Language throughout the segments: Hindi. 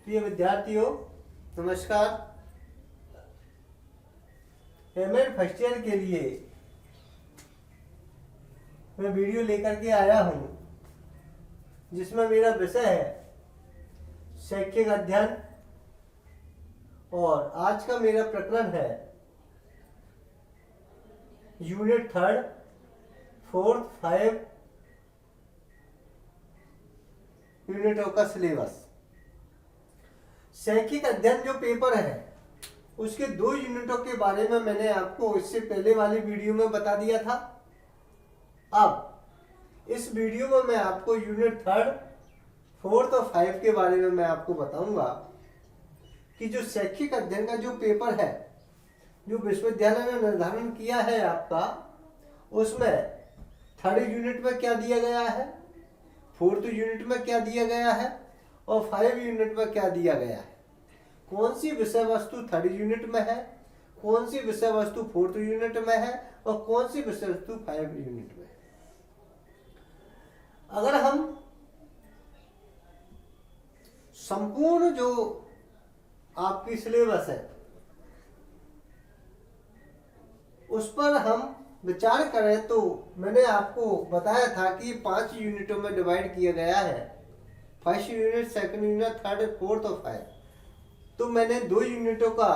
प्रिय विद्यार्थियों, नमस्कार। एमएड फर्स्ट ईयर के लिए मैं वीडियो लेकर के आया हूं, जिसमें मेरा विषय है शैक्षिक अध्ययन और आज का मेरा प्रकरण है यूनिट 3, 4, 5 यूनिटों का सिलेबस। शैक्षिक अध्ययन जो पेपर है उसके 2 यूनिटों के बारे में मैंने आपको इससे पहले वाली वीडियो में बता दिया था। अब इस वीडियो में मैं आपको यूनिट 3, 4 और 5 के बारे में मैं आपको बताऊंगा कि जो शैक्षिक अध्ययन का जो पेपर है, जो विश्वविद्यालय ने निर्धारण किया है आपका, उसमें 3rd यूनिट में क्या दिया गया है, 4th यूनिट में क्या दिया गया है और 5 यूनिट में क्या दिया गया है। कौन सी विषय वस्तु 3rd यूनिट में है, कौन सी विषय वस्तु 4th यूनिट में है और कौन सी विषय वस्तु 5 यूनिट में है। अगर हम संपूर्ण जो आपकी सिलेबस है उस पर हम विचार करें तो मैंने आपको बताया था कि 5 यूनिटों में डिवाइड किया गया है। First unit, second unit, 3rd, 4th और 5। तो मैंने 2 यूनिटों का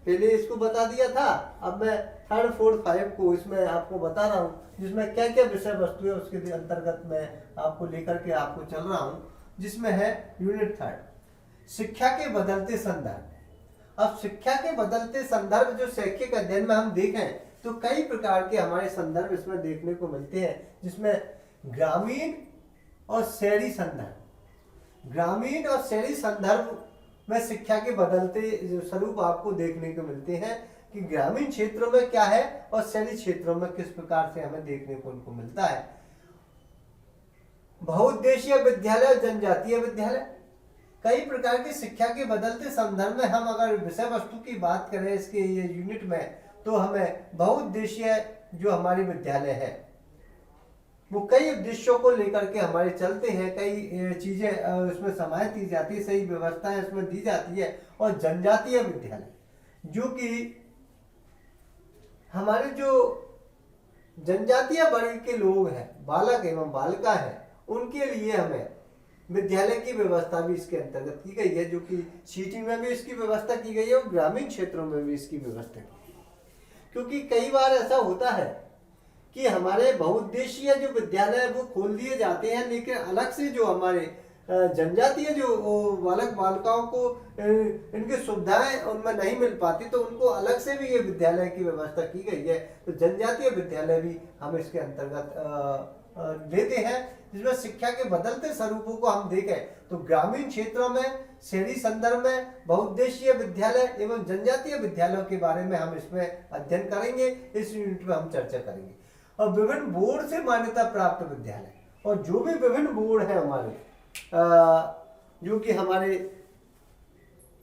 पहले इसको बता दिया था। अब मैं 3rd, 4th, 5 को इसमें आपको बता रहा हूँ, जिसमें क्या क्या विषय वस्तु है उसके अंतर्गत मैं आपको लेकर के आपको चल रहा हूँ, जिसमें है यूनिट 3 शिक्षा के बदलते संदर्भ। अब शिक्षा के बदलते संदर्भ जो शैक्षिक अध्ययन में हम देखें तो कई प्रकार के हमारे संदर्भ इसमें देखने को मिलते हैं, जिसमें ग्रामीण और शहरी संदर्भ। ग्रामीण और शहरी संदर्भ में शिक्षा के बदलते स्वरूप आपको देखने को मिलते हैं कि ग्रामीण क्षेत्रों में क्या है और शहरी क्षेत्रों में किस प्रकार से हमें देखने को उनको मिलता है। बहुउद्देशीय विद्यालय और जनजातीय विद्यालय, कई प्रकार की शिक्षा के बदलते संदर्भ में हम अगर विषय वस्तु की बात करें इसके ये यूनिट में, तो हमें बहुउद्देशीय जो हमारे विद्यालय है वो कई उद्देश्यों को लेकर के हमारे चलते हैं, कई चीजें उसमें समाहित की जाती है, सही व्यवस्थाएं उसमें दी जाती है। और जनजातीय विद्यालय जो कि हमारे जो जनजातीय वर्ग के लोग हैं, बालक एवं बालिका है, उनके लिए हमें विद्यालय की व्यवस्था भी इसके अंतर्गत की गई है, जो कि सिटी में भी इसकी व्यवस्था की गई है और ग्रामीण क्षेत्रों में भी इसकी व्यवस्था की गई है। क्योंकि कई बार ऐसा होता है कि हमारे बहुउद्देशीय जो विद्यालय है वो खोल दिए जाते हैं, लेकिन अलग से जो हमारे जनजातीय जो बालक बालिकाओं को इनकी सुविधाएं उनमें नहीं मिल पाती, तो उनको अलग से भी ये विद्यालय की व्यवस्था की गई है। तो जनजातीय विद्यालय भी हम इसके अंतर्गत लेते हैं, जिसमें शिक्षा के बदलते स्वरूपों को हम देखें तो ग्रामीण क्षेत्रों में, शहरी संदर्भ में बहुउद्देशीय विद्यालय एवं जनजातीय विद्यालयों के बारे में हम इसमें अध्ययन करेंगे। इस यूनिट में हम चर्चा करेंगे। और विभिन्न बोर्ड से मान्यता प्राप्त विद्यालय, और जो भी विभिन्न बोर्ड है हमारे जो कि हमारे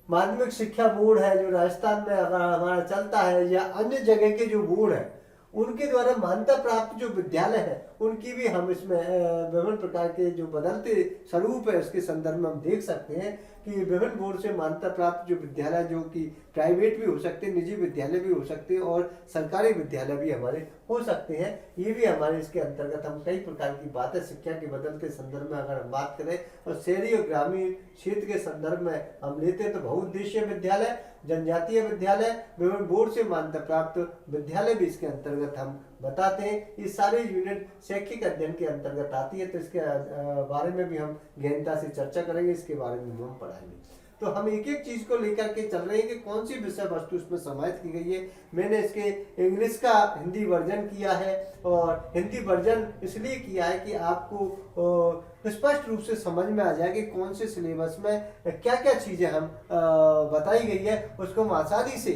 माध्यमिक शिक्षा बोर्ड है जो राजस्थान में अगर हमारा चलता है, या अन्य जगह के जो बोर्ड है उनके द्वारा मान्यता प्राप्त जो विद्यालय है उनकी भी हम इसमें विभिन्न प्रकार के जो बदलते स्वरूप है उसके संदर्भ में हम देख सकते हैं कि विभिन्न बोर्ड से मान्यता प्राप्त जो विद्यालय, जो कि प्राइवेट भी हो सकते हैं, निजी विद्यालय भी हो सकते हैं और सरकारी विद्यालय भी हमारे हो सकते हैं, ये भी हमारे इसके अंतर्गत हम कई प्रकार की बातें शिक्षा के बदलते संदर्भ में अगर हम बात करें और शहरी और ग्रामीण क्षेत्र के संदर्भ में हम लेते हैं तो बहुउद्देशीय विद्यालय, जनजातीय विद्यालय, विभिन्न बोर्ड से मान्यता प्राप्त विद्यालय भी इसके अंतर्गत हम बताते हैं। ये सारे यूनिट शैक्षिक अध्ययन के अंतर्गत आती है, तो इसके बारे में भी हम गहनता से चर्चा करेंगे, इसके बारे में हम पढ़ाएंगे। तो हम एक एक चीज को लेकर के चल रहे हैं कि कौन सी विषय वस्तु इसमें समाहित की गई है। मैंने इसके इंग्लिश का हिंदी वर्जन किया है, और हिंदी वर्जन इसलिए किया है कि आपको स्पष्ट रूप से समझ में आ जाए कि कौन से सिलेबस में क्या क्या चीजें हम बताई गई है, उसको हम आसानी से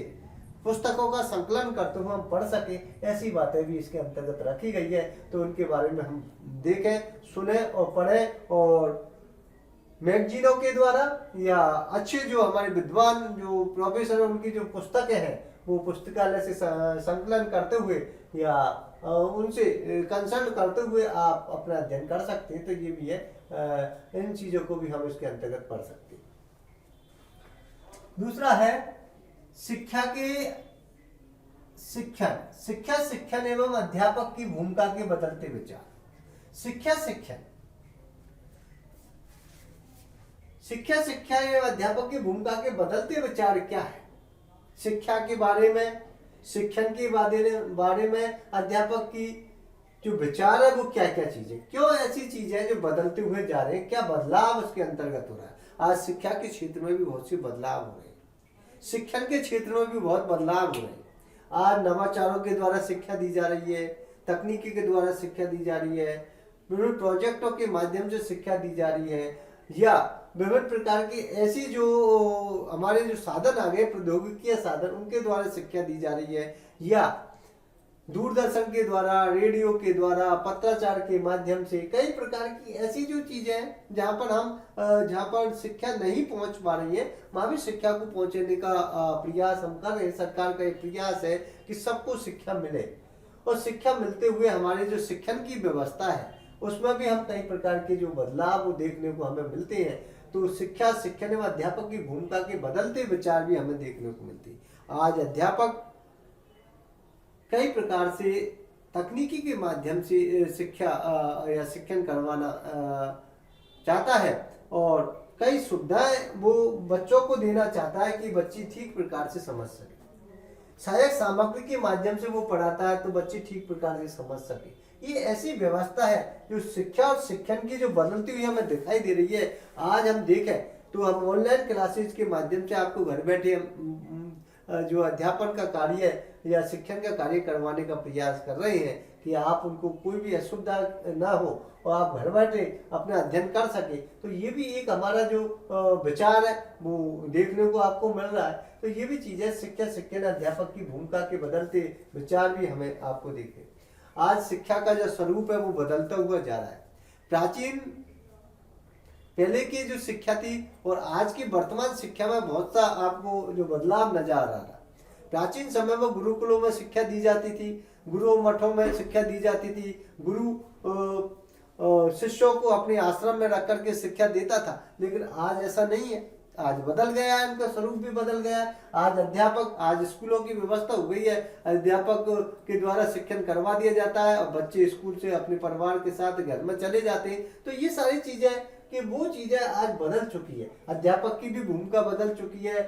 पुस्तकों का संकलन करते हुए हम पढ़ सके, ऐसी बातें भी इसके अंतर्गत रखी गई है। तो उनके बारे में हम देखें, सुने और पढ़ें, और मैगजीनों के द्वारा या अच्छे जो हमारे विद्वान जो प्रोफेसर है उनकी जो पुस्तकें हैं वो पुस्तकालय से संकलन करते हुए या उनसे कंसल्ट करते हुए आप अपना अध्ययन कर सकते हैं। तो ये भी है, इन चीज़ों को भी हम इसके अंतर्गत पढ़ सकते हैं। दूसरा है शिक्षा के शिक्षण एवं अध्यापक की भूमिका के बदलते विचार। शिक्षा एवं अध्यापक की भूमिका के बदलते विचार क्या है? शिक्षा के बारे में, शिक्षण के बारे में अध्यापक की जो विचार है वो क्या क्या चीजें, क्यों ऐसी चीजें जो बदलते हुए जा रहे हैं, क्या बदलाव उसके अंतर्गत हो रहा है। आज शिक्षा के क्षेत्र में भी बहुत सी बदलाव हो रहे हैं, शिक्षण के क्षेत्र में भी बहुत बदलाव हो रहे हैं। आज नवाचारों के द्वारा शिक्षा दी जा रही है, तकनीकी के द्वारा शिक्षा दी जा रही है, विभिन्न प्रोजेक्टों के माध्यम से शिक्षा दी जा रही है, या विभिन्न प्रकार की ऐसी जो हमारे जो साधन आ गए, प्रौद्योगिकी साधन, उनके द्वारा शिक्षा दी जा रही है, या दूरदर्शन के द्वारा, रेडियो के द्वारा, पत्राचार के माध्यम से कई प्रकार की ऐसी जो चीजें हैं जहाँ पर शिक्षा नहीं पहुंच पा रही है, वहां भी शिक्षा को पहुंचाने का प्रयास हम कर रहे हैं। सरकार का एक प्रयास है कि सबको शिक्षा मिले, और शिक्षा मिलते हुए हमारे जो शिक्षण की व्यवस्था है उसमें भी हम कई प्रकार के जो बदलाव देखने को हमें मिलते हैं। तो शिक्षण एवं अध्यापक की भूमिका के बदलते विचार भी हमें देखने को मिलते हैं। आज अध्यापक कई प्रकार से तकनीकी के माध्यम से शिक्षा या शिक्षण करवाना चाहता है, और कई सुविधाएं वो बच्चों को देना चाहता है कि बच्चे ठीक प्रकार से समझ सके। सहायक सामग्री के माध्यम से वो पढ़ाता है तो बच्चे ठीक प्रकार से समझ सके। ये ऐसी व्यवस्था है जो शिक्षा और शिक्षण की जो बदलती हुई हमें दिखाई दे रही है। आज हम देखें तो हम ऑनलाइन क्लासेज के माध्यम से आपको घर बैठे जो अध्यापन का कार्य है या शिक्षण का कार्य करवाने का प्रयास कर रहे हैं कि आप उनको कोई भी असुविधा ना हो और आप घर बैठे अपना अध्ययन कर सके। तो ये भी एक हमारा जो विचार है वो देखने को आपको मिल रहा है। तो ये भी चीजें शिक्षण अध्यापक की भूमिका के बदलते विचार भी हमें आपको देखे। आज शिक्षा का जो स्वरूप है वो बदलता हुआ जा रहा है। प्राचीन पहले की जो शिक्षा थी और आज की वर्तमान शिक्षा में बहुत सा आपको जो बदलाव नजर आ रहा था। प्राचीन समय में गुरुकुलों में शिक्षा दी जाती थी, गुरु मठों में शिक्षा दी जाती थी, गुरु शिष्यों को अपने आश्रम में रख करके शिक्षा देता था। लेकिन आज ऐसा नहीं है, आज बदल गया है, उनका स्वरूप भी बदल गया है। आज अध्यापक, आज स्कूलों की व्यवस्था हो गई है, अध्यापक के द्वारा शिक्षण करवा दिया जाता है और बच्चे स्कूल से अपने परिवार के साथ घर में चले जाते हैं। तो ये सारी चीजें कि वो चीजें आज बदल चुकी है। अध्यापक की भी भूमिका बदल चुकी है,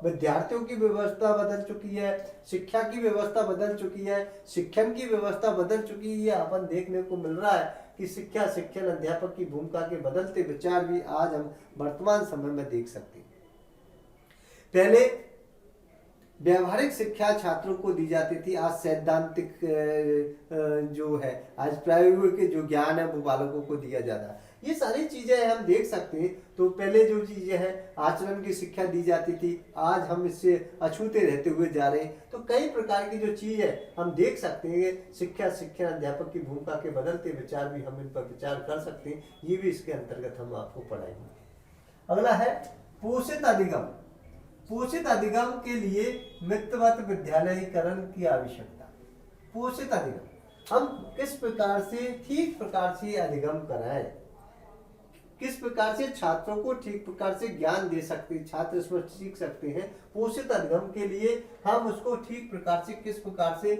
विद्यार्थियों की व्यवस्था बदल चुकी है, शिक्षा की व्यवस्था बदल चुकी है, शिक्षण की व्यवस्था बदल चुकी है। अपन देखने को मिल रहा है कि शिक्षण अध्यापक की भूमिका के बदलते विचार भी आज हम वर्तमान समय में देख सकते हैं। पहले व्यवहारिक शिक्षा छात्रों को दी जाती थी, आज सैद्धांतिक जो है, आज प्रायोगिक जो ज्ञान है वो बालकों को दिया जाता है। ये सारी चीजें हम देख सकते हैं। तो पहले जो चीजें हैं आचरण की शिक्षा दी जाती थी, आज हम इससे अछूते रहते हुए जा रहे हैं। तो कई प्रकार की जो चीज है हम देख सकते हैं। शिक्षण अध्यापक की भूमिका के बदलते विचार भी हम इन पर विचार कर सकते हैं। ये भी इसके अंतर्गत हम आपको पढ़ाएंगे। अगला है पोषित अधिगम। पोषित अधिगम के लिए मित्रवत विद्यालयीकरण की आवश्यकता। पोषित अधिगम, हम किस प्रकार से ठीक प्रकार से अधिगम कराएं, किस प्रकार से छात्रों को ठीक प्रकार से ज्ञान दे सकते हैं, छात्र इसमें सीख सकते हैं। पोषित अधिगम के लिए हम उसको ठीक प्रकार से किस प्रकार से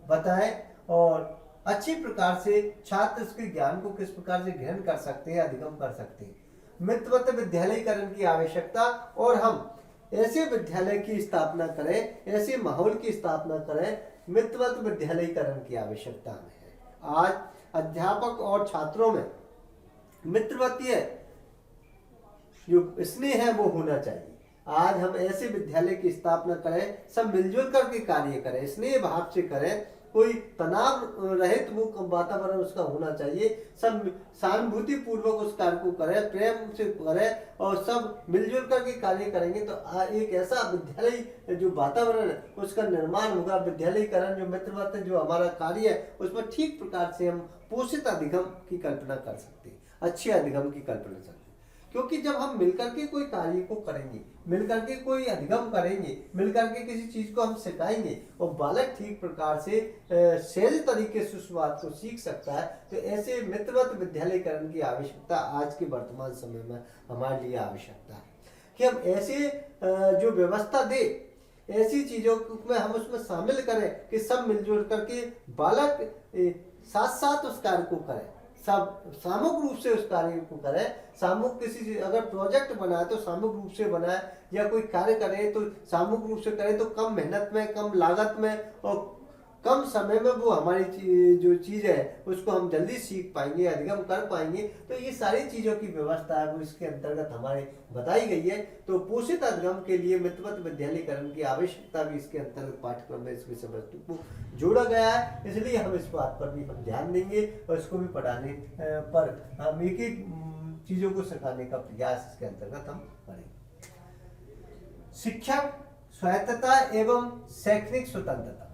बताएं और अच्छी प्रकार से छात्र इसके ज्ञान को किस प्रकार से ग्रहण कर सकते हैं, अधिगम कर सकते हैं। मित्रवत विद्यालयीकरण की आवश्यकता, और हम ऐसे विद्यालय की स्थापना करें, ऐसे माहौल की स्थापना करें, मित्रवत विद्यालयीकरण की आवश्यकता है। आज अध्यापक और छात्रों में मित्रवतीय जो स्नेह है वो होना चाहिए। आज हम ऐसे विद्यालय की स्थापना करें, सब मिलजुल करके कार्य करें, स्नेह भाव से करें, कोई तनाव रहित वो वातावरण उसका होना चाहिए। सब सहानुभूति पूर्वक उस कार्य को करें, प्रेम से करें और सब मिलजुल करके कार्य करेंगे तो एक ऐसा विद्यालय जो वातावरण है उसका निर्माण होगा। विद्यालयीकरण जो मित्रवत जो हमारा कार्य है उसमें ठीक प्रकार से हम पोषित अधिगम की कल्पना कर सकते हैं, अच्छे अधिगम की कल्पना कर सकते हैं। क्योंकि जब हम मिलकर के कोई कार्य को करेंगे, मिलकर के कोई अधिगम करेंगे, मिलकर के किसी चीज को हम सिखाएंगे और बालक ठीक प्रकार से सहज तरीके से उस बात को सीख सकता है, तो ऐसे मित्रवत विद्यालयीकरण की आवश्यकता आज के वर्तमान समय में हमारे लिए आवश्यकता है। कि हम ऐसे जो व्यवस्था दे, ऐसी चीजों में हम उसमें शामिल करें कि सब मिलजुल करके बालक साथ साथ उस कार्य को करें, सब सामूहिक रूप से उस कार्य को करें। सामूहिक किसी चीज अगर प्रोजेक्ट बनाए तो सामूहिक रूप से बनाए, या कोई कार्य करे तो सामूहिक रूप से करे, तो कम मेहनत में, कम लागत में और कम समय में वो हमारी जो चीज है उसको हम जल्दी सीख पाएंगे, अधिगम कर पाएंगे। तो ये सारी चीजों की व्यवस्था है वो इसके अंतर्गत हमारे बताई गई है। तो पोषित अधिगम के लिए मितव्यत विद्यालयकरण की आवश्यकता भी इसके अंतर्गत पाठ्यक्रम में इस विषय वस्तु को जोड़ा गया है, इसलिए हम इस बात पर भी हम ध्यान देंगे और इसको भी पढ़ाने पर हम एक एक चीजों को सिखाने का प्रयास इसके अंतर्गत हम करेंगे। शिक्षक स्वायत्तता एवं शैक्षणिक स्वतंत्रता।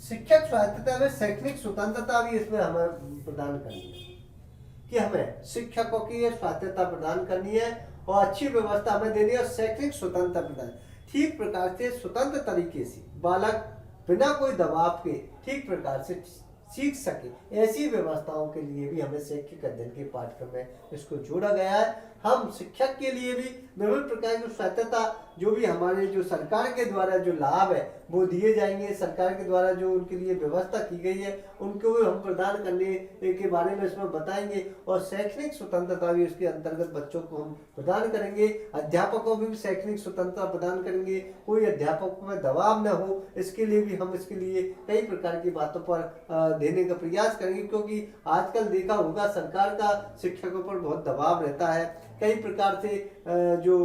शिक्षक स्वायत्तता में शैक्षणिक स्वतंत्रता भी इसमें हमें प्रदान करनी है कि हमें शिक्षकों की ये स्वायत्तता प्रदान करनी है और अच्छी व्यवस्था हमें देनी है और शैक्षणिक स्वतंत्रता प्रदान, ठीक प्रकार से स्वतंत्र तरीके से बालक बिना कोई दबाव के ठीक प्रकार से सीख सके, ऐसी व्यवस्थाओं के लिए भी हमें शैक्षिक अध्ययन के पाठ्यक्रम में इसको जोड़ा गया है। हम शिक्षक के लिए भी विभिन्न प्रकार की स्वायत्तता जो भी हमारे जो सरकार के द्वारा जो लाभ है वो दिए जाएंगे, सरकार के द्वारा जो उनके लिए व्यवस्था की गई है उनको भी हम प्रदान करने के बारे में इसमें बताएंगे और शैक्षणिक स्वतंत्रता भी इसके अंतर्गत बच्चों को हम प्रदान करेंगे। अध्यापकों को भी शैक्षणिक स्वतंत्रता प्रदान करेंगे, कोई अध्यापक में दबाव न हो, इसके लिए भी हम इसके लिए कई प्रकार की बातों पर देने का प्रयास करेंगे, क्योंकि आजकल देखा होगा सरकार का शिक्षकों पर बहुत दबाव रहता है। कई प्रकार से जो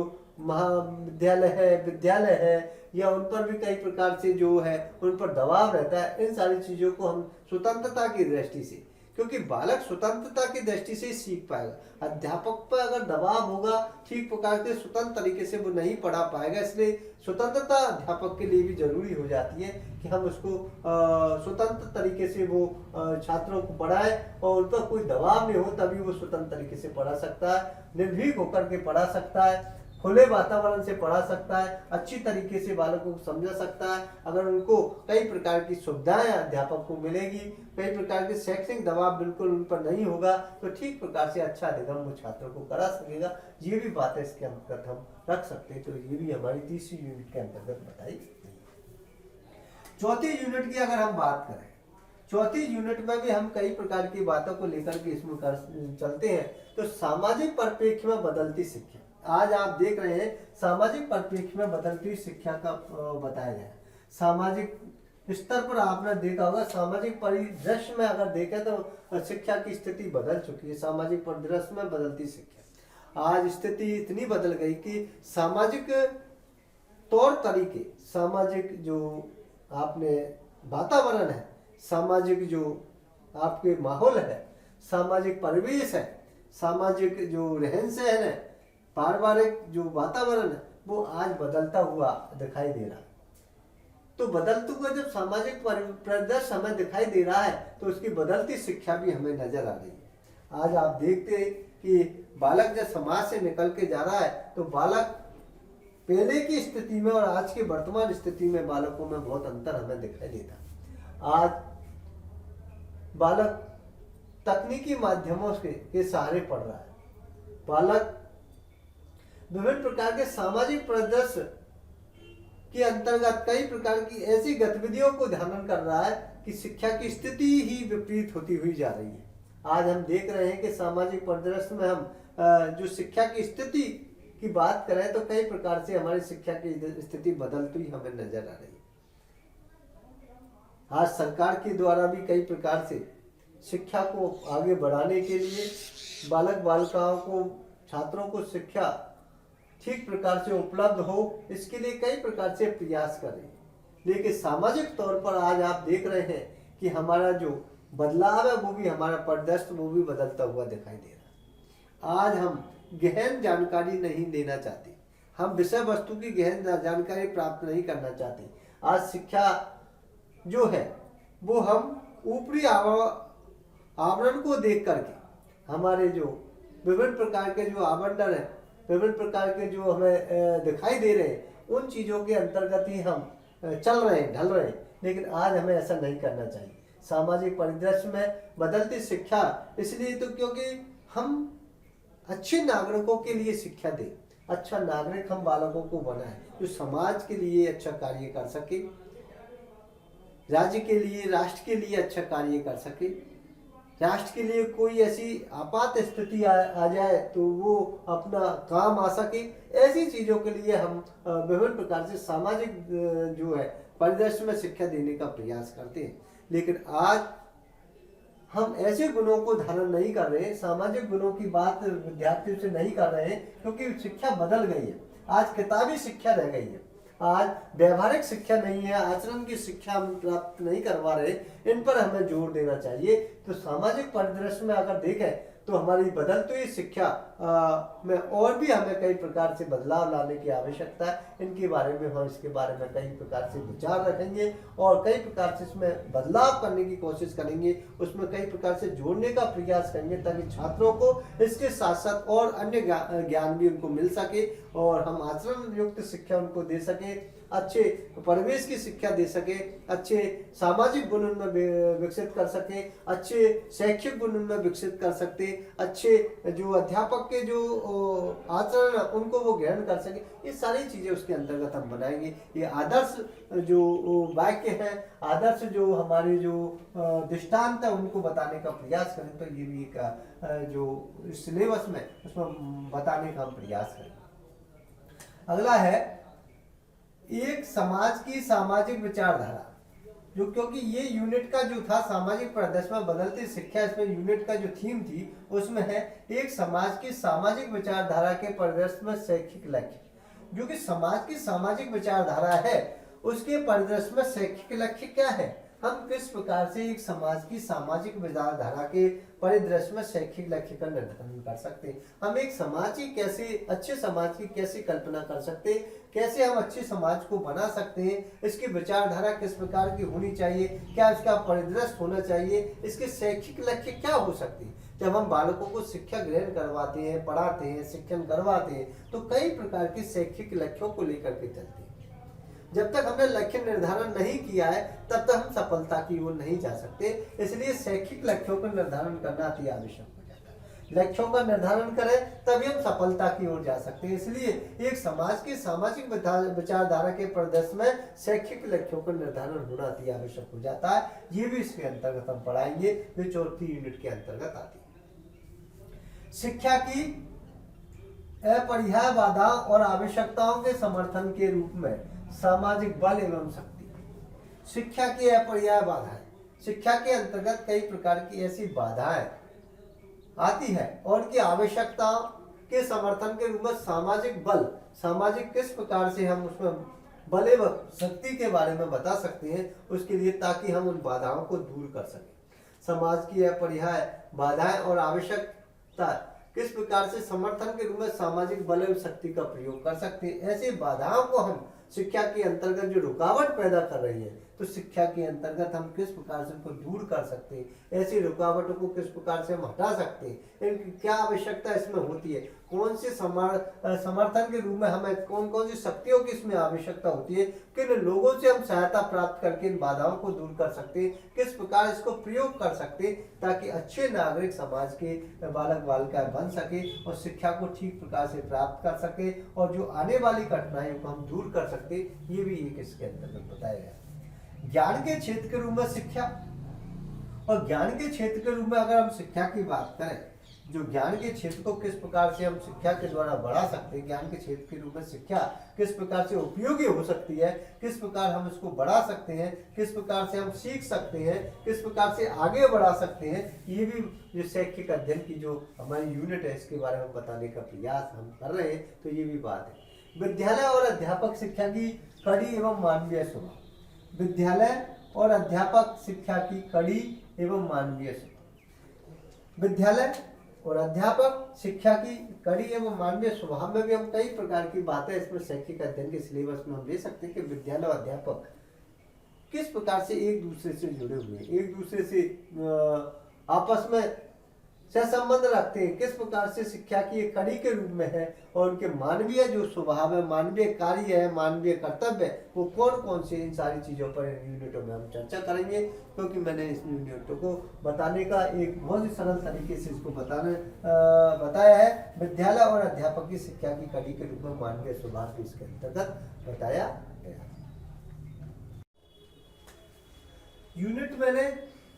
महाविद्यालय है, विद्यालय है, या उन पर भी कई प्रकार से जो है उन पर दबाव रहता है। इन सारी चीजों को हम स्वतंत्रता की दृष्टि से, क्योंकि बालक स्वतंत्रता की दृष्टि से सीख पाएगा। अध्यापक पर अगर दबाव होगा ठीक प्रकार से स्वतंत्र तरीके से वो नहीं पढ़ा पाएगा, इसलिए स्वतंत्रता अध्यापक के लिए भी जरूरी हो जाती है कि हम उसको स्वतंत्र तरीके से वो छात्रों को पढ़ाए और उन पर कोई दबाव नहीं हो, तभी वो स्वतंत्र तरीके से पढ़ा सकता है, निर्भीक होकर के पढ़ा सकता है, खुले वातावरण से पढ़ा सकता है, अच्छी तरीके से बालकों को समझा सकता है। अगर उनको कई प्रकार की सुविधाएं अध्यापक को मिलेगी, कई प्रकार के शैक्षणिक दबाव बिल्कुल उन पर नहीं होगा, तो ठीक प्रकार से अच्छा अधिगम वो छात्रों को करा सकेगा। ये भी बातें इसके अंतर्गत हम रख सकते हैं। तो ये भी हमारी तीसरी यूनिट के अंतर्गत बताई। चौथी यूनिट की अगर हम बात करें, चौथी यूनिट में भी हम कई प्रकार की बातों को लेकर के इसमें चलते हैं। तो सामाजिक परिप्रेक्ष्य में बदलती शिक्षा, आज आप देख रहे हैं सामाजिक परिप्रेक्ष्य में बदलती शिक्षा का बताया गया है। सामाजिक स्तर पर आपने देखा होगा, सामाजिक परिदृश्य में अगर देखें तो शिक्षा की स्थिति बदल चुकी है। सामाजिक परिदृश्य में बदलती शिक्षा, आज स्थिति इतनी बदल गई कि सामाजिक तौर तरीके, सामाजिक जो आपने वातावरण है, सामाजिक जो आपके माहौल है, सामाजिक परिवेश है, सामाजिक जो रहन सहन है, पारिवारिक जो वातावरण है, वो आज बदलता हुआ दिखाई दे रहा है। तो बदलते हुए जब सामाजिक परिदृश्य हमें दिखाई दे रहा है तो उसकी बदलती शिक्षा भी हमें नजर आ रही है। आज आप देखते हैं कि बालक जब समाज से निकल के जा रहा है तो बालक पहले की स्थिति में और आज की वर्तमान स्थिति में बालकों में बहुत अंतर हमें दिखाई देता है। आज बालक तकनीकी माध्यमों के सहारे पढ़ रहा है, बालक विभिन्न प्रकार के सामाजिक परिदृश्य के अंतर्गत कई प्रकार की ऐसी गतिविधियों को ध्यान कर रहा है कि शिक्षा की स्थिति ही विपरीत होती हुई जा रही है। आज हम देख रहे हैं कि सामाजिक परिदृश्य में हम जो शिक्षा की स्थिति की बात करें तो कई प्रकार से हमारी शिक्षा की स्थिति बदलती हमें नजर आ रही है। आज सरकार के द्वारा भी कई प्रकार से शिक्षा को आगे बढ़ाने के लिए बालक बालिकाओं को, छात्रों को शिक्षा ठीक प्रकार से उपलब्ध हो, इसके लिए कई प्रकार से प्रयास कर रही है। लेकिन सामाजिक तौर पर आज आप देख रहे हैं कि हमारा जो बदलाव है वो भी, हमारा परिदृश्य वो भी बदलता हुआ दिखाई दे रहा है। आज हम गहन जानकारी नहीं लेना चाहते, हम विषय वस्तु की गहन जानकारी प्राप्त नहीं करना चाहते। आज शिक्षा जो है वो हम ऊपरी आवरण को देख करके, हमारे जो विभिन्न प्रकार के जो आवंटन है, विभिन्न प्रकार के जो हमें दिखाई दे रहे हैं, उन चीजों के अंतर्गत ही हम चल रहे हैं, ढल रहे हैं। लेकिन आज हमें ऐसा नहीं करना चाहिए। सामाजिक परिदृश्य में बदलती शिक्षा इसलिए तो क्योंकि हम अच्छे नागरिकों के लिए शिक्षा दें, अच्छा नागरिक हम बालकों को बनाए जो समाज के लिए अच्छा कार्य कर सके, राज्य के लिए, राष्ट्र के लिए अच्छा कार्य कर सके। राष्ट्र के लिए कोई ऐसी आपात स्थिति आ जाए तो वो अपना काम आ सके, ऐसी चीज़ों के लिए हम विभिन्न प्रकार से सामाजिक जो है परिदृश्य में शिक्षा देने का प्रयास करते हैं। लेकिन आज हम ऐसे गुणों को धारण नहीं कर रहे हैं, सामाजिक गुणों की बात विद्यार्थियों से नहीं कर रहे हैं, क्योंकि शिक्षा बदल गई है। आज किताबी शिक्षा रह गई है, आज व्यवहारिक शिक्षा नहीं है, आचरण की शिक्षा हम प्राप्त नहीं करवा रहे। इन पर हमें जोर देना चाहिए। तो सामाजिक परिदृश्य में अगर देखें तो हमारी बदलती हुई शिक्षा में और भी हमें कई प्रकार से बदलाव लाने की आवश्यकता है। इनके बारे में हम इसके बारे में कई प्रकार से विचार रखेंगे और कई प्रकार से इसमें बदलाव करने की कोशिश करेंगे, उसमें कई प्रकार से जोड़ने का प्रयास करेंगे ताकि छात्रों को इसके साथ साथ और अन्य ज्ञान भी उनको मिल सके और हम आचरण युक्त शिक्षा उनको दे सके, अच्छे परिवेश की शिक्षा दे सके, अच्छे सामाजिक गुण उनमें विकसित कर सके, अच्छे शैक्षिक गुण उनमें विकसित कर सकते, अच्छे जो अध्यापक के जो आचरण उनको वो ग्रहण कर सके। ये सारी चीजें उसके अंतर्गत हम बनाएंगे। ये आदर्श जो वाक्य हैं, आदर्श जो हमारे जो दृष्टांत है उनको बताने का प्रयास करें, तो ये भी एक जो सिलेबस में उसमें बताने का हम प्रयास करें। अगला है एक समाज की सामाजिक विचारधारा, जो क्योंकि ये यूनिट का जो था सामाजिक परिदृश्य में बदलती शिक्षा, इसमें यूनिट का जो थीम थी उसमें है एक समाज की सामाजिक विचारधारा के परिदृश्य में शैक्षिक लक्ष्य। जो कि समाज की सामाजिक विचारधारा है उसके परिदृश्य में शैक्षिक लक्ष्य क्या है, हम किस प्रकार से एक समाज की सामाजिक विचारधारा के परिदृश्य में शैक्षिक लक्ष्य का निर्धारण कर सकते हैं। हम एक समाज की कैसे, अच्छे समाज की कैसे कल्पना कर सकते हैं, कैसे हम अच्छे समाज को बना सकते हैं, इसकी विचारधारा किस प्रकार की होनी चाहिए, क्या इसका परिदृश्य होना चाहिए, इसके शैक्षिक लक्ष्य क्या हो सकते हैं। जब हम बालकों को शिक्षा ग्रहण करवाते हैं, पढ़ाते हैं, शिक्षण करवाते हैं, तो कई प्रकार के शैक्षिक लक्ष्यों को लेकर के चलते हैं। जब तक हमने लक्ष्य निर्धारण नहीं किया है तब तक हम सफलता की ओर नहीं जा सकते। इसलिए शैक्षिक लक्ष्यों का निर्धारण करना अति आवश्यक हो जाता है। लक्ष्यों का निर्धारण करें तभी हम सफलता की ओर जा सकते हैं। इसलिए एक समाज की सामाजिक विचारधारा के परिदृश्य में शैक्षिक लक्ष्यों का निर्धारण होना अति आवश्यक हो जाता है। ये भी इसके अंतर्गत हम पढ़ाएंगे, जो चौथी यूनिट के अंतर्गत आती है। शिक्षा की अपरिहार्य बाधा और आवश्यकताओं के समर्थन के रूप में सामाजिक बल एवं शक्ति। शिक्षा की अपरिहार्य बाधाएं, शिक्षा के अंतर्गत कई प्रकार की ऐसी बाधाएं आती है और उनकी आवश्यकताओं के समर्थन के रूप में सामाजिक बल, सामाजिक किस प्रकार से हम उसमें बल एवं शक्ति के बारे में बता सकते हैं उसके लिए, ताकि हम उन बाधाओं को दूर कर सकें। समाज की अपरिहार्य बाधाएं और आवश्यकता किस प्रकार से समर्थन के रूप में सामाजिक बल एवं शक्ति का प्रयोग कर सकते हैं। ऐसी बाधाओं को हम शिक्षा के अंतर्गत जो रुकावट पैदा कर रही है, तो शिक्षा के अंतर्गत हम किस प्रकार से उनको दूर कर सकते हैं, ऐसी रुकावटों को किस प्रकार से हम हटा सकते हैं, इनकी क्या आवश्यकता इसमें होती है, कौन से समर्थन के रूप में हमें कौन कौन सी शक्तियों की इसमें आवश्यकता होती है, किन लोगों से हम सहायता प्राप्त करके इन बाधाओं को दूर कर सकते हैं, किस प्रकार इसको प्रयोग कर सकते हैं, ताकि अच्छे नागरिक समाज के बालक बालिकाएं बन सके और शिक्षा को ठीक प्रकार से प्राप्त कर सके और जो आने वाली कठिनाइयों को हम दूर कर सकते, ये भी एक इसके अंतर्गत बताया गया। ज्ञान के क्षेत्र के रूप में शिक्षा, और ज्ञान के क्षेत्र के रूप में अगर हम शिक्षा की बात करें, जो ज्ञान के क्षेत्र को किस प्रकार से हम शिक्षा के द्वारा बढ़ा सकते हैं, ज्ञान के क्षेत्र के रूप में शिक्षा किस प्रकार से उपयोगी हो सकती है, किस प्रकार हम इसको बढ़ा सकते हैं, किस प्रकार से हम सीख सकते हैं, किस प्रकार से आगे बढ़ा सकते हैं, ये भी जो शैक्षिक अध्ययन की जो हमारी यूनिट है इसके बारे में बताने का प्रयास हम कर रहे हैं। तो ये भी बात है। विद्यालय और अध्यापक शिक्षा की कड़ी एवं मानवीय स्वभाव। विद्यालय और अध्यापक शिक्षा की कड़ी एवं मानवीय स्वभाव। विद्यालय और अध्यापक शिक्षा की कड़ी एवं मानवीय स्वभाव में भी हम कई प्रकार की बातें इसमें शैक्षिक अध्ययन के सिलेबस में हम ले सकते हैं कि विद्यालय और अध्यापक किस प्रकार से एक दूसरे से जुड़े हुए हैं, एक दूसरे से आपस में सहसंबंध रखते हैं, किस प्रकार से शिक्षा की एक कड़ी के रूप में है, और उनके मानवीय जो स्वभाव है, मानवीय कार्य है, मानवीय कर्तव्य है, वो कौन कौन से, इन सारी चीजों पर इन यूनिटों में हम चर्चा करेंगे। क्योंकि मैंने इस यूनिटों को बताने का एक बहुत ही सरल तरीके से इसको बताया है। विद्यालय और अध्यापक की शिक्षा की कड़ी के रूप में मानवीय स्वभाव को इसके अंतर्गत बताया गया। यूनिट मैंने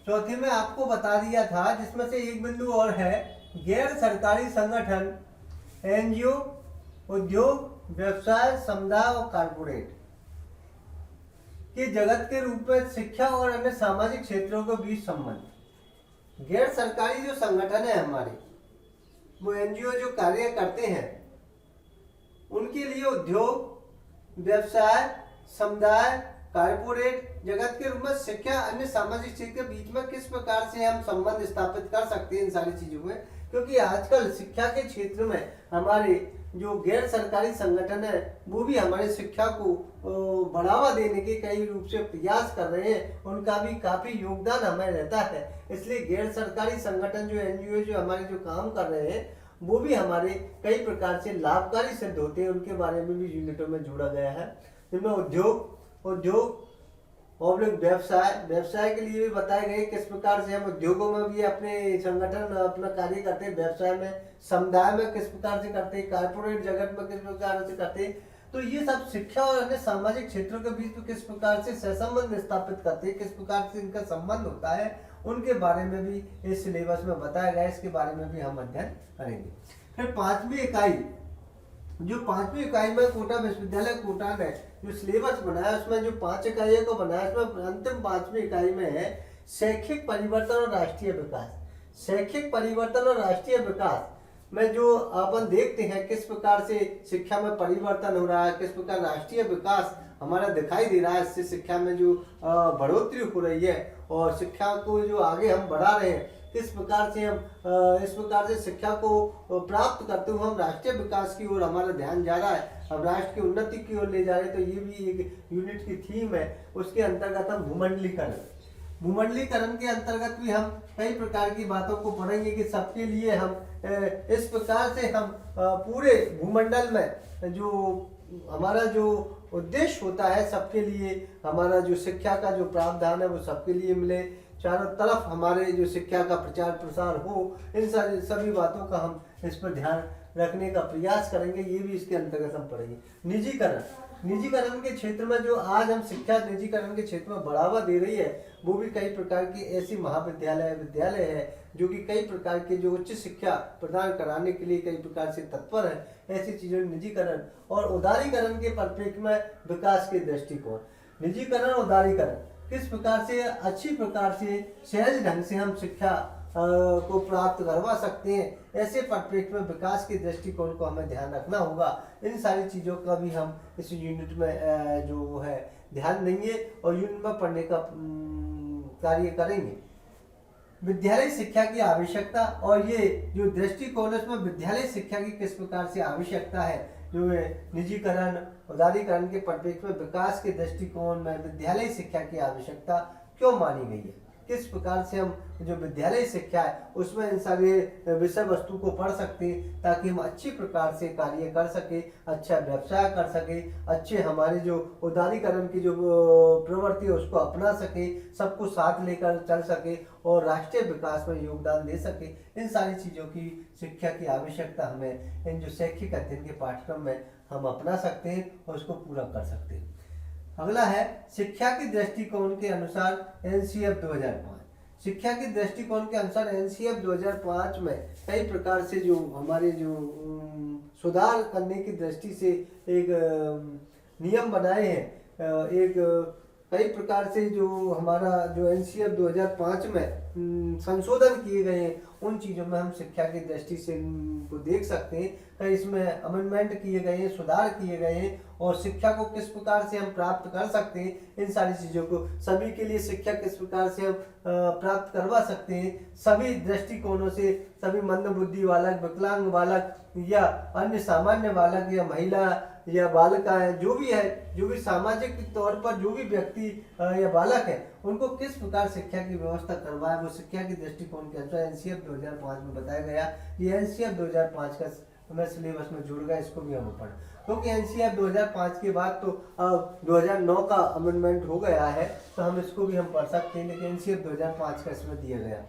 चौथे में आपको बता दिया था, जिसमें से एक बिंदु और है, गैर सरकारी संगठन, एनजीओ, उद्योग, व्यवसाय, समुदाय और कारपोरेट के जगत के रूप में शिक्षा और अन्य सामाजिक क्षेत्रों के बीच संबंध। गैर सरकारी जो संगठन है हमारे, वो एनजीओ जो कार्य करते हैं, उनके लिए उद्योग, व्यवसाय, समुदाय, कारपोरेट जगत के रूप में शिक्षा अन्य सामाजिक क्षेत्र के बीच में किस प्रकार से हम संबंध स्थापित कर सकते हैं इन सारी चीजों में। क्योंकि आजकल शिक्षा के क्षेत्र में हमारे जो गैर सरकारी संगठन है, वो भी हमारे शिक्षा को बढ़ावा देने के कई रूप से प्रयास कर रहे हैं, उनका भी काफी योगदान हमें रहता है। इसलिए गैर सरकारी संगठन जो एनजीओ जो हमारे जो काम कर रहे हैं, वो भी हमारे कई प्रकार से लाभकारी सिद्ध होते हैं, उनके बारे में भी यूनिटों में जोड़ा गया है। जिनमें उद्योग और व्यवसाय के लिए भी बताए गए किस प्रकार से हम उद्योगों में भी अपने संगठन अपना कार्य करते हैं, व्यवसाय में, समुदाय में किस प्रकार से करते हैं, कारपोरेट जगत में किस प्रकार से करते हैं। तो ये सब शिक्षा और अन्य सामाजिक क्षेत्रों के बीच में किस प्रकार से सहसंबंध स्थापित करते हैं, किस प्रकार से इनका संबंध होता है, उनके बारे में भी इस सिलेबस में बताया गया है। इसके बारे में भी हम अध्ययन करेंगे। फिर पांचवी इकाई में कोटा विश्वविद्यालय कोटा ने जो सिलेबस बनाया, उसमें जो 5 इकाइयों को बनाया, उसमें अंतिम 5वीं इकाई में है शैक्षिक परिवर्तन और राष्ट्रीय विकास। शैक्षिक परिवर्तन और राष्ट्रीय विकास में जो अपन देखते हैं किस प्रकार से शिक्षा में परिवर्तन हो रहा है, किस प्रकार राष्ट्रीय विकास हमारा दिखाई दे रहा है, इससे शिक्षा में जो बढ़ोतरी हो रही है और शिक्षा को जो आगे हम बढ़ा रहे हैं, किस प्रकार से हम इस प्रकार से शिक्षा को प्राप्त करते हुए हम राष्ट्रीय विकास की ओर हमारा ध्यान जा रहा है, हम राष्ट्र की उन्नति की ओर ले जा रहे हैं। तो ये भी एक यूनिट की थीम है। उसके अंतर्गत हम भूमंडलीकरण के अंतर्गत भी हम कई प्रकार की बातों को पढ़ेंगे कि सबके लिए हम इस प्रकार से हम पूरे भूमंडल में जो हमारा जो उद्देश्य होता है, सबके लिए हमारा जो शिक्षा का जो प्रावधान है वो सबके लिए मिले, चारों तरफ हमारे जो शिक्षा का प्रचार प्रसार हो, इन सारी सभी बातों का हम इस पर ध्यान रखने का प्रयास करेंगे। ये भी इसके अंतर्गत हम पढ़ेंगे। निजीकरण के क्षेत्र में जो आज हम शिक्षा निजीकरण के क्षेत्र में बढ़ावा दे रही है, वो भी कई प्रकार की ऐसी विद्यालय है जो कि कई प्रकार के जो उच्च शिक्षा प्रदान कराने के लिए कई प्रकार से तत्पर है। ऐसी चीजों निजीकरण और उदारीकरण के परिप्रेक्ष्य में विकास के दृष्टिकोण, निजीकरण उदारीकरण किस प्रकार से अच्छी प्रकार से सहज ढंग से हम शिक्षा को प्राप्त करवा सकते हैं, ऐसे परिप्रेक्ष्य में विकास के दृष्टिकोण को हमें ध्यान रखना होगा। इन सारी चीज़ों का भी हम इस यूनिट में जो है ध्यान देंगे और यूनिट में पढ़ने का कार्य करेंगे। विद्यालय शिक्षा की आवश्यकता और ये जो दृष्टिकोण है उसमें विद्यालय शिक्षा की किस प्रकार से आवश्यकता है, जो निजीकरण उदारीकरण के परिप्रेक्ष्य में विकास के दृष्टिकोण में विद्यालय शिक्षा की आवश्यकता क्यों मानी गई है, किस प्रकार से हम जो विद्यालय शिक्षा है उसमें इन सारे विषय वस्तु को पढ़ सकते हैं ताकि हम अच्छी प्रकार से कार्य कर सके, अच्छा व्यवसाय कर सके, अच्छे हमारे जो उदारीकरण की जो प्रवृत्ति है उसको अपना सके, सबको साथ लेकर चल सके और राष्ट्रीय विकास में योगदान दे सके। इन सारी चीज़ों की शिक्षा की आवश्यकता हमें इन जो शैक्षिक अध्ययन के पाठ्यक्रम में हम अपना सकते हैं और उसको पूरा कर सकते हैं। अगला है शिक्षा के दृष्टिकोण के अनुसार एनसीएफ 2005। शिक्षा के दृष्टिकोण के अनुसार एनसीएफ 2005 में कई प्रकार से जो हमारे जो सुधार करने की दृष्टि से एक नियम बनाए हैं, एक कई प्रकार से जो हमारा जो एनसीएफ 2005 में संशोधन किए गए हैं, उन चीज़ों में हम शिक्षा की दृष्टि से को देख सकते हैं। कई इसमें अमेंडमेंट किए गए हैं, सुधार किए गए हैं और शिक्षा को किस प्रकार से हम प्राप्त कर सकते हैं, इन सारी चीज़ों को सभी के लिए शिक्षा किस प्रकार से हम प्राप्त करवा सकते हैं, सभी दृष्टिकोणों से, सभी मंद बुद्धि बालक, विकलांग बालक या अन्य सामान्य बालक या महिला या बालिका है, जो भी सामाजिक तौर पर जो भी व्यक्ति या बालक है, उनको किस प्रकार शिक्षा की व्यवस्था करवाए, वो शिक्षा की दृष्टिकोण के अनुसार एनसीएफ 2005 में बताया गया। ये एनसीएफ 2005 का मैं सिलेबस में जुड़ गया, इसको भी हम पढ़, क्योंकि एनसीएफ 2005 के बाद तो 2009 का अमेंडमेंट हो गया है, तो हम इसको भी हम पढ़ सकते हैं, लेकिन एनसीएफ 2005 का इसमें दिया गया।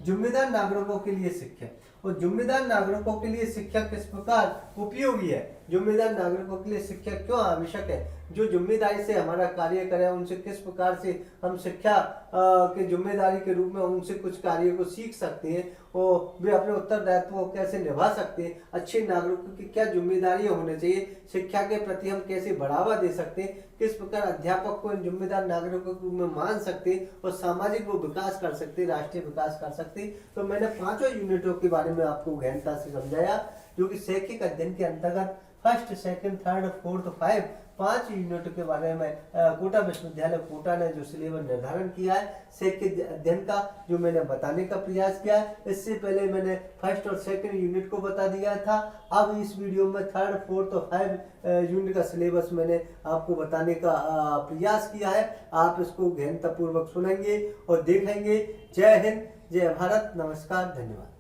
जिम्मेदार नागरिकों के लिए शिक्षा, और जिम्मेदार नागरिकों के लिए शिक्षा किस प्रकार उपयोगी है, जिम्मेदार नागरिकों के लिए शिक्षा क्यों आवश्यक है, जो जिम्मेदारी से हमारा कार्य करें उनसे किस प्रकार से हम शिक्षा के जिम्मेदारी के रूप में उनसे कुछ कार्य को सीख सकते हैं, और वे अपने उत्तरदायित्व को कैसे निभा सकते हैं, अच्छे नागरिकों की क्या जिम्मेदारियां होनी चाहिए, शिक्षा के प्रति हम कैसे बढ़ावा दे सकते हैं, किस प्रकार अध्यापक को इन जिम्मेदार नागरिकों के रूप में मान सकते हैं और सामाजिक वो विकास कर सकते हैं, राष्ट्रीय विकास कर सकते हैं। तो मैंने 5 यूनिटों के बारे में आपको गहनता से समझाया, जो कि शैक्षिक अध्ययन के अंतर्गत first, second, third, fourth, 5 unit के बारे में कोटा विश्वविद्यालय कोटा ने जो सिलेबस निर्धारण किया है शैक्षिक अध्ययन का, जो मैंने बताने का प्रयास किया है। इससे पहले मैंने फर्स्ट और सेकंड यूनिट को बता दिया था, अब इस वीडियो में थर्ड, फोर्थ और 5 यूनिट का सिलेबस मैंने आपको बताने का प्रयास किया है। आप इसको गहनतापूर्वक सुनेंगे और देखेंगे। जय हिंद, जय भारत, नमस्कार, धन्यवाद।